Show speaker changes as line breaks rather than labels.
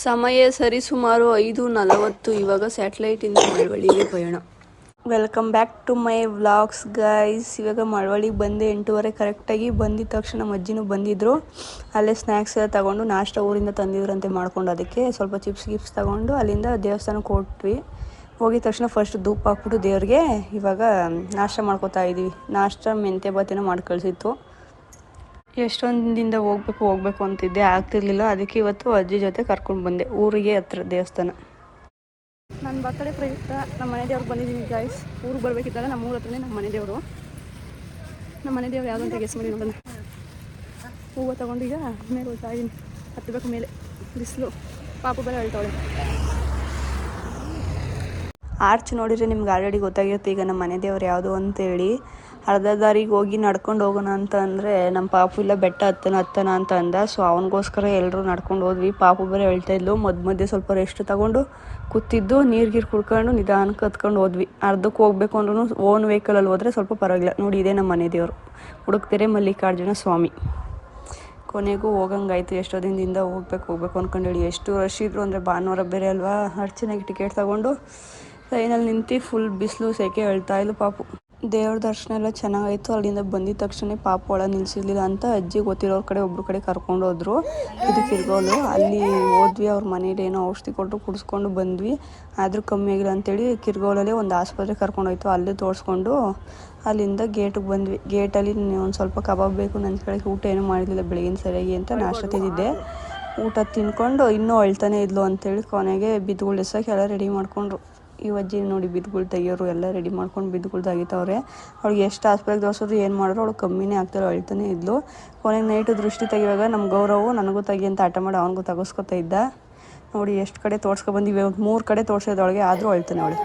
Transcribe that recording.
ಸಮಯ ಸರಿಸುಮಾರು 5:40. ಇವಾಗ ಸ್ಯಾಟಲೈಟಿಂದ ಮಳವಳ್ಳಿಗೆ ಪಯಣ. Welcome back to my vlogs guys. ಇವಾಗ ಮಳವಳ್ಳಿಗೆ ಬಂದೆ 8:30 ಕರೆಕ್ಟಾಗಿ. ಬಂದಿದ್ದ ತಕ್ಷಣ ನಮ್ಮ ಅಜ್ಜಿನೂ ಬಂದಿದ್ದರು. ಅಲ್ಲೇ ಸ್ನ್ಯಾಕ್ಸ್ ಎಲ್ಲ ತೊಗೊಂಡು ನಾಷ್ಟ ಊರಿಂದ ತಂದಿದ್ರಂತೆ ಮಾಡ್ಕೊಂಡು, ಅದಕ್ಕೆ ಸ್ವಲ್ಪ ಚಿಪ್ಸ್ ತೊಗೊಂಡು ಅಲ್ಲಿಂದ ದೇವಸ್ಥಾನಕ್ಕೆ ಹೊರಟ್ವಿ. ಹೋಗಿದ ತಕ್ಷಣ ಫಸ್ಟ್ ಧೂಪ ಹಾಕ್ಬಿಟ್ಟು ದೇವ್ರಿಗೆ ಇವಾಗ ನಾಷ್ಟ ಮಾಡ್ಕೋತಾ ಇದ್ದೀವಿ. ನಾಷ್ಟ ಮೆಂತ್ಯ ಬಾತಿನ ಮಾಡಿ ಕಳಿಸಿತ್ತು. ಎಷ್ಟೊಂದಿಂದ ಹೋಗ್ಬೇಕು ಅಂತಿದ್ದೆ, ಆಗ್ತಿರ್ಲಿಲ್ಲ. ಅದಕ್ಕೆ ಇವತ್ತು ಅಜ್ಜಿ ಜೊತೆ ಕರ್ಕೊಂಡು ಬಂದೆ ಊರಿಗೆ ಹತ್ರ ದೇವಸ್ಥಾನ. ನನ್ನ ಬರ್ತಡೇ ಪ್ರಯುಕ್ತ ನಮ್ಮ ಮನೆ ದೇವ್ರಿಗೆ ಬಂದಿದ್ದೀನಿ ಗಾಯ್ಸ್. ಊರಿಗೆ ಬರಬೇಕಿದ್ದಾಗ ನಮ್ಮ ಊರ ಹತ್ರನೇ ನಮ್ಮ ಮನೆ ದೇವರು ಯಾವುದು ಅಂತ ಗೆಸ್ ಮಾಡಿ ನೋಡೋಣ. ಹೂವು ತೊಗೊಂಡು ಈಗ ಮೇಲೆ ಹೋಗ್ತಾ ಇದ್ದೀನಿ. ಹತ್ತಬೇಕು ಮೇಲೆ, ಬಿಸಿಲು, ಪಾಪು ಬೇರೆ ಹೇಳ್ತಾವಳೆ. ಆರ್ಚ್ ನೋಡಿದರೆ ನಿಮ್ಗೆ ಆಲ್ರೆಡಿ ಗೊತ್ತಾಗಿರುತ್ತೆ ಈಗ ನಮ್ಮ ಮನೆ ದೇವ್ರು ಯಾವುದು ಅಂತೇಳಿ. ಅರ್ಧ ದಾರಿಗೆ ಹೋಗಿ ನಡ್ಕೊಂಡು ಹೋಗೋಣ ಅಂತ ಅಂದರೆ ನಮ್ಮ ಪಾಪು ಇಲ್ಲ ಬೆಟ್ಟ ಹತ್ತನ ಅಂತ ಅಂದ. ಸೊ ಅವನಿಗೋಸ್ಕರ ಎಲ್ಲರೂ ನಡ್ಕೊಂಡು ಹೋದ್ವಿ. ಪಾಪು ಬೇರೆ ಹೇಳ್ತಾ ಇದ್ಲು. ಮಧ್ಯೆ ಸ್ವಲ್ಪ ರೆಸ್ಟ್ ತಗೊಂಡು ಕೂತಿದ್ದು, ನೀರು ಕುಡ್ಕೊಂಡು ನಿಧಾನಕ್ಕೆ ಹತ್ಕೊಂಡು ಹೋದ್ವಿ. ಅರ್ಧಕ್ಕೆ ಹೋಗ್ಬೇಕು ಅಂದ್ರೂ ಓನ್ ವೆಹಿಕಲಲ್ಲಿ ಹೋದರೆ ಸ್ವಲ್ಪ ಪರವಾಗಿಲ್ಲ. ನೋಡಿ, ಇದೇ ನಮ್ಮ ಮನೆ ದೇವರು, ಹುಡುಕ್ತೆರೆ ಮಲ್ಲಿಕಾರ್ಜುನ ಸ್ವಾಮಿ. ಕೊನೆಗೂ ಹೋಗಂಗಾಯ್ತು. ಎಷ್ಟೋ ದಿನದಿಂದ ಹೋಗ್ಬೇಕು ಅಂದ್ಕೊಂಡೇಳಿ. ಎಷ್ಟು ರಶ್ ಇದ್ರು ಅಂದರೆ ಭಾನುವಾರ ಬೇರೆ ಅಲ್ವಾ. ಅರ್ಚನೆಗೆ ಟಿಕೆಟ್ ತಗೊಂಡು ಟ್ರೈನಲ್ಲಿ ನಿಂತು ಫುಲ್ ಬಿಸಿಲು ಸೆಕೆ ಹೇಳ್ತಾ ಇದ್ಲು ಪಾಪು. ದೇವ್ರ ದರ್ಶನ ಎಲ್ಲ ಚೆನ್ನಾಗಾಯಿತು. ಅಲ್ಲಿಂದ ಬಂದಿದ್ದ ತಕ್ಷಣ ಪಾಪು ಒಳ ನಿಲ್ಸಿರ್ಲಿಲ್ಲ ಅಂತ ಅಜ್ಜಿ ಗೊತ್ತಿರೋರ ಕಡೆ ಒಬ್ಬರು ಕಡೆ ಕರ್ಕೊಂಡು ಹೋದ್ರು. ಇದು ಕಿರ್ಗೋಲು. ಅಲ್ಲಿ ಹೋದ್ವಿ. ಅವ್ರ ಮನೇಲಿ ಏನೋ ಔಷಧಿ ಕೊಟ್ಟರು, ಕುಡಿಸ್ಕೊಂಡು ಬಂದ್ವಿ. ಆದರೂ ಕಮ್ಮಿ ಆಗಿಲ್ಲ ಅಂತೇಳಿ ಕಿರ್ಗೋಲಲ್ಲಿ ಒಂದು ಆಸ್ಪತ್ರೆ ಕರ್ಕೊಂಡೋಯ್ತು. ಅಲ್ಲಿ ತೋರಿಸ್ಕೊಂಡು ಅಲ್ಲಿಂದ ಗೇಟಿಗೆ ಬಂದ್ವಿ. ಗೇಟಲ್ಲಿ ಒಂದು ಸ್ವಲ್ಪ ಕಬಾಬ್ ಬೇಕು ನನ್ನ ಕಡೆಗೆ. ಊಟ ಏನೂ ಮಾಡಿರಲಿಲ್ಲ ಬೆಳಗಿನ ಸರಿಯಾಗಿ ಅಂತ ನಾಷ್ಟ ತಿಂದಿದ್ದೆ. ಊಟ ತಿನ್ಕೊಂಡು ಇನ್ನೂ ಅಳ್ತಾನೆ ಇದ್ಲು ಅಂತೇಳಿ ಕೊನೆಗೆ ಬಿದ್ದುಗಳು ಎಸಕ್ಕೆ ಎಲ್ಲ ರೆಡಿ ಮಾಡಿಕೊಂಡ್ರು. ಈ ಅಜ್ಜಿ ನೋಡಿ ಬಿದ್ದುಗಳು ತೆಗಿಯೋರು ಎಲ್ಲ ರೆಡಿ ಮಾಡ್ಕೊಂಡು ಬಿದ್ದುಗಳು ತೆಗಿತಾವ್ರೆ. ಅವಳಿಗೆ ಎಷ್ಟು ಆಸ್ಪತ್ರೆಗೆ ತೋರಿಸಿದ್ರು ಏನು ಮಾಡಿದ್ರು ಅವಳು ಕಮ್ಮಿನೇ ಆಗ್ತಾಳೆ, ಅಳ್ತಾನೆ ಇದ್ಲು. ಕೊನೆಗೆ ನೈಟು ದೃಷ್ಟಿ ತೆಗಿವಾಗ ನಮ್ಮ ಗೌರವ್ ನನಗೂ ತೆಗಿ ಅಂತ ಆಟ ಮಾಡಿ ಅವನಿಗೂ ತೆಗೆಸ್ಕೊತಾ ಇದ್ದ. ನೋಡಿ ಎಷ್ಟು ಕಡೆ ತೋರಿಸ್ಕೊಬಂದಿವಿ. 3 ಕಡೆ ತೋರಿಸೋದೊಳಗೆ ಆದರೂ ಅಳ್ತಾನೆ ಅವಳು.